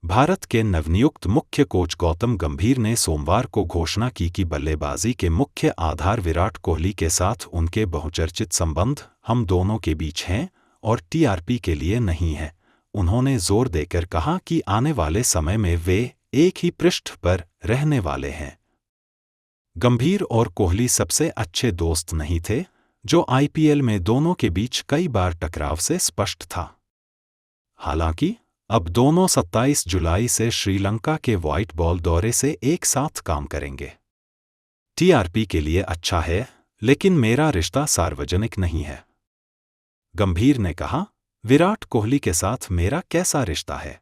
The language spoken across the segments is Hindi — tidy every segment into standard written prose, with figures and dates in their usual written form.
भारत के नवनियुक्त मुख्य कोच गौतम गंभीर ने सोमवार को घोषणा की कि बल्लेबाजी के मुख्य आधार विराट कोहली के साथ उनके बहुचर्चित संबंध हम दोनों के बीच हैं और टीआरपी के लिए नहीं है। उन्होंने जोर देकर कहा कि आने वाले समय में वे एक ही पृष्ठ पर रहने वाले हैं। गंभीर और कोहली सबसे अच्छे दोस्त नहीं थे, जो आईपीएल में दोनों के बीच कई बार टकराव से स्पष्ट था। हालांकि अब दोनों 27 जुलाई से श्रीलंका के व्हाइट बॉल दौरे से एक साथ काम करेंगे। टीआरपी के लिए अच्छा है, लेकिन मेरा रिश्ता सार्वजनिक नहीं है, गंभीर ने कहा। विराट कोहली के साथ मेरा कैसा रिश्ता है?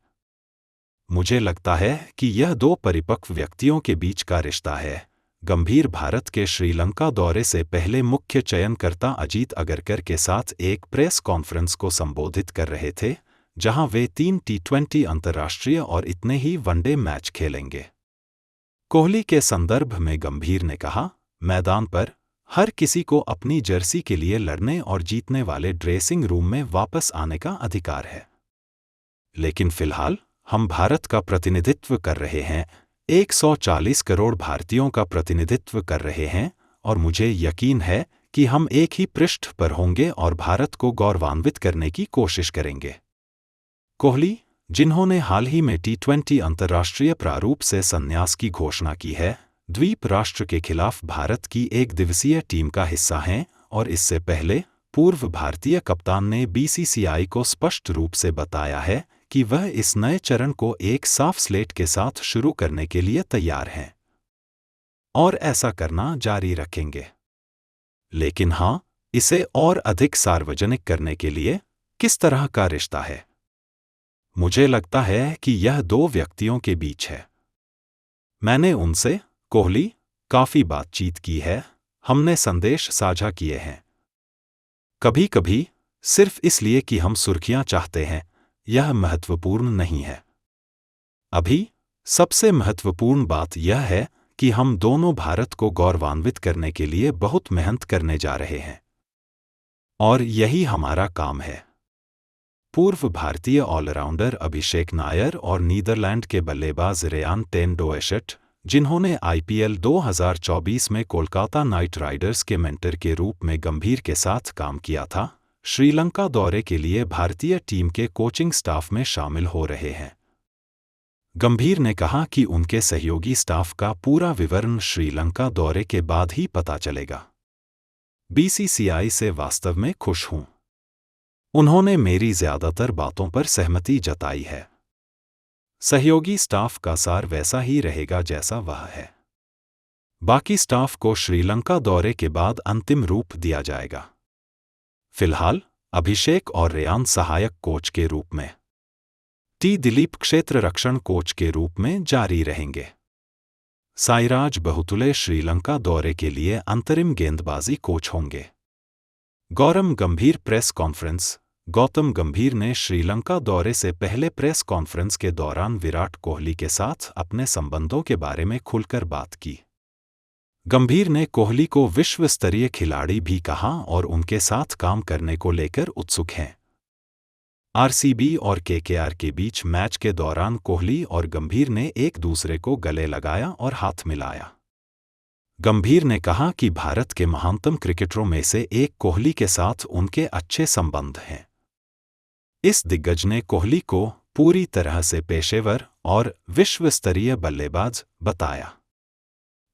मुझे लगता है कि यह दो परिपक्व व्यक्तियों के बीच का रिश्ता है। गंभीर भारत के श्रीलंका दौरे से पहले मुख्य चयनकर्ता अजीत अगरकर के साथ एक प्रेस कॉन्फ्रेंस को संबोधित कर रहे थे, जहां वे 3 टी20 अंतर्राष्ट्रीय और इतने ही वनडे मैच खेलेंगे। कोहली के संदर्भ में गंभीर ने कहा, मैदान पर हर किसी को अपनी जर्सी के लिए लड़ने और जीतने वाले ड्रेसिंग रूम में वापस आने का अधिकार है, लेकिन फिलहाल हम भारत का प्रतिनिधित्व कर रहे हैं, 140 करोड़ भारतीयों का प्रतिनिधित्व कर रहे हैं, और मुझे यकीन है कि हम एक ही पृष्ठ पर होंगे और भारत को गौरवान्वित करने की कोशिश करेंगे। कोहली, जिन्होंने हाल ही में टी20 अंतर्राष्ट्रीय प्रारूप से संन्यास की घोषणा की है, द्वीप राष्ट्र के खिलाफ भारत की एक दिवसीय टीम का हिस्सा हैं और इससे पहले पूर्व भारतीय कप्तान ने बीसीसीआई को स्पष्ट रूप से बताया है कि वह इस नए चरण को एक साफ स्लेट के साथ शुरू करने के लिए तैयार हैं और ऐसा करना जारी रखेंगे। लेकिन हाँ, इसे और अधिक सार्वजनिक करने के लिए किस तरह का रिश्ता है? मुझे लगता है कि यह दो व्यक्तियों के बीच है। मैंने उनसे, कोहली, काफी बातचीत की है, हमने संदेश साझा किए हैं। कभी कभी सिर्फ इसलिए कि हम सुर्खियां चाहते हैं, यह महत्वपूर्ण नहीं है। अभी सबसे महत्वपूर्ण बात यह है कि हम दोनों भारत को गौरवान्वित करने के लिए बहुत मेहनत करने जा रहे हैं, और यही हमारा काम है। पूर्व भारतीय ऑलराउंडर अभिषेक नायर और नीदरलैंड के बल्लेबाज रेयान टेन डोएशेट, जिन्होंने आईपीएल 2024 में कोलकाता नाइट राइडर्स के मेंटर के रूप में गंभीर के साथ काम किया था, श्रीलंका दौरे के लिए भारतीय टीम के कोचिंग स्टाफ में शामिल हो रहे हैं। गंभीर ने कहा कि उनके सहयोगी स्टाफ का पूरा विवरण श्रीलंका दौरे के बाद ही पता चलेगा। बीसीसीआई से वास्तव में खुश हूं। उन्होंने मेरी ज्यादातर बातों पर सहमति जताई है। सहयोगी स्टाफ का सार वैसा ही रहेगा जैसा वह है। बाकी स्टाफ को श्रीलंका दौरे के बाद अंतिम रूप दिया जाएगा। फिलहाल अभिषेक और रेयान सहायक कोच के रूप में, दिलीप क्षेत्र रक्षण कोच के रूप में जारी रहेंगे। साईराज बहुतुले श्रीलंका दौरे के लिए अंतरिम गेंदबाजी कोच होंगे। गौतम गंभीर प्रेस कॉन्फ्रेंस। गौतम गंभीर ने श्रीलंका दौरे से पहले प्रेस कॉन्फ्रेंस के दौरान विराट कोहली के साथ अपने संबंधों के बारे में खुलकर बात की। गंभीर ने कोहली को विश्व स्तरीय खिलाड़ी भी कहा और उनके साथ काम करने को लेकर उत्सुक हैं। आरसीबी और केकेआर के बीच मैच के दौरान कोहली और गंभीर ने एक दूसरे को गले लगाया और हाथ मिलाया। गंभीर ने कहा कि भारत के महानतम क्रिकेटरों में से एक कोहली के साथ उनके अच्छे संबंध हैं। इस दिग्गज ने कोहली को पूरी तरह से पेशेवर और विश्व स्तरीय बल्लेबाज बताया।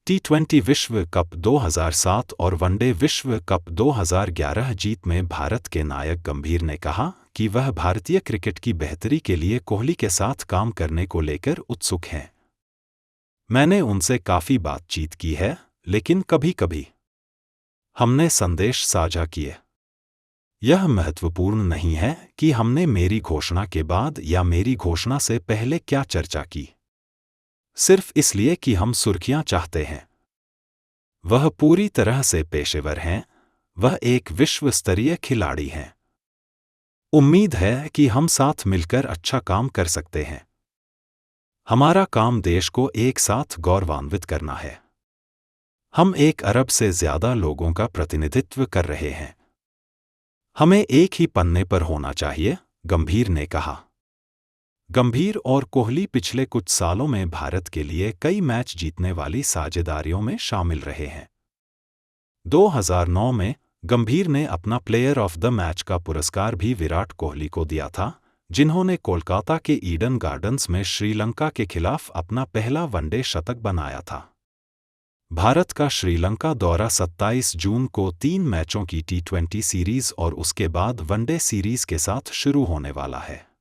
टी20 विश्व कप 2007 और वनडे विश्व कप 2011 जीत में भारत के नायक गंभीर ने कहा कि वह भारतीय क्रिकेट की बेहतरी के लिए कोहली के साथ काम करने को लेकर उत्सुक हैं। मैंने उनसे काफी बातचीत की है, लेकिन कभी कभी हमने संदेश साझा किए। यह महत्वपूर्ण नहीं है कि हमने मेरी घोषणा के बाद या मेरी घोषणा से पहले क्या चर्चा की, सिर्फ इसलिए कि हम सुर्खियां चाहते हैं। वह पूरी तरह से पेशेवर हैं, वह एक विश्व स्तरीय खिलाड़ी हैं। उम्मीद है कि हम साथ मिलकर अच्छा काम कर सकते हैं। हमारा काम देश को एक साथ गौरवान्वित करना है। हम 1 अरब से ज्यादा लोगों का प्रतिनिधित्व कर रहे हैं। हमें एक ही पन्ने पर होना चाहिए, गंभीर ने कहा। गंभीर और कोहली पिछले कुछ सालों में भारत के लिए कई मैच जीतने वाली साझेदारियों में शामिल रहे हैं। 2009 में गंभीर ने अपना प्लेयर ऑफ द मैच का पुरस्कार भी विराट कोहली को दिया था, जिन्होंने कोलकाता के ईडन गार्डन्स में श्रीलंका के खिलाफ अपना पहला वनडे शतक बनाया था। भारत का श्रीलंका दौरा 27 जून को 3 मैचों की T20 सीरीज और उसके बाद वनडे सीरीज के साथ शुरू होने वाला है।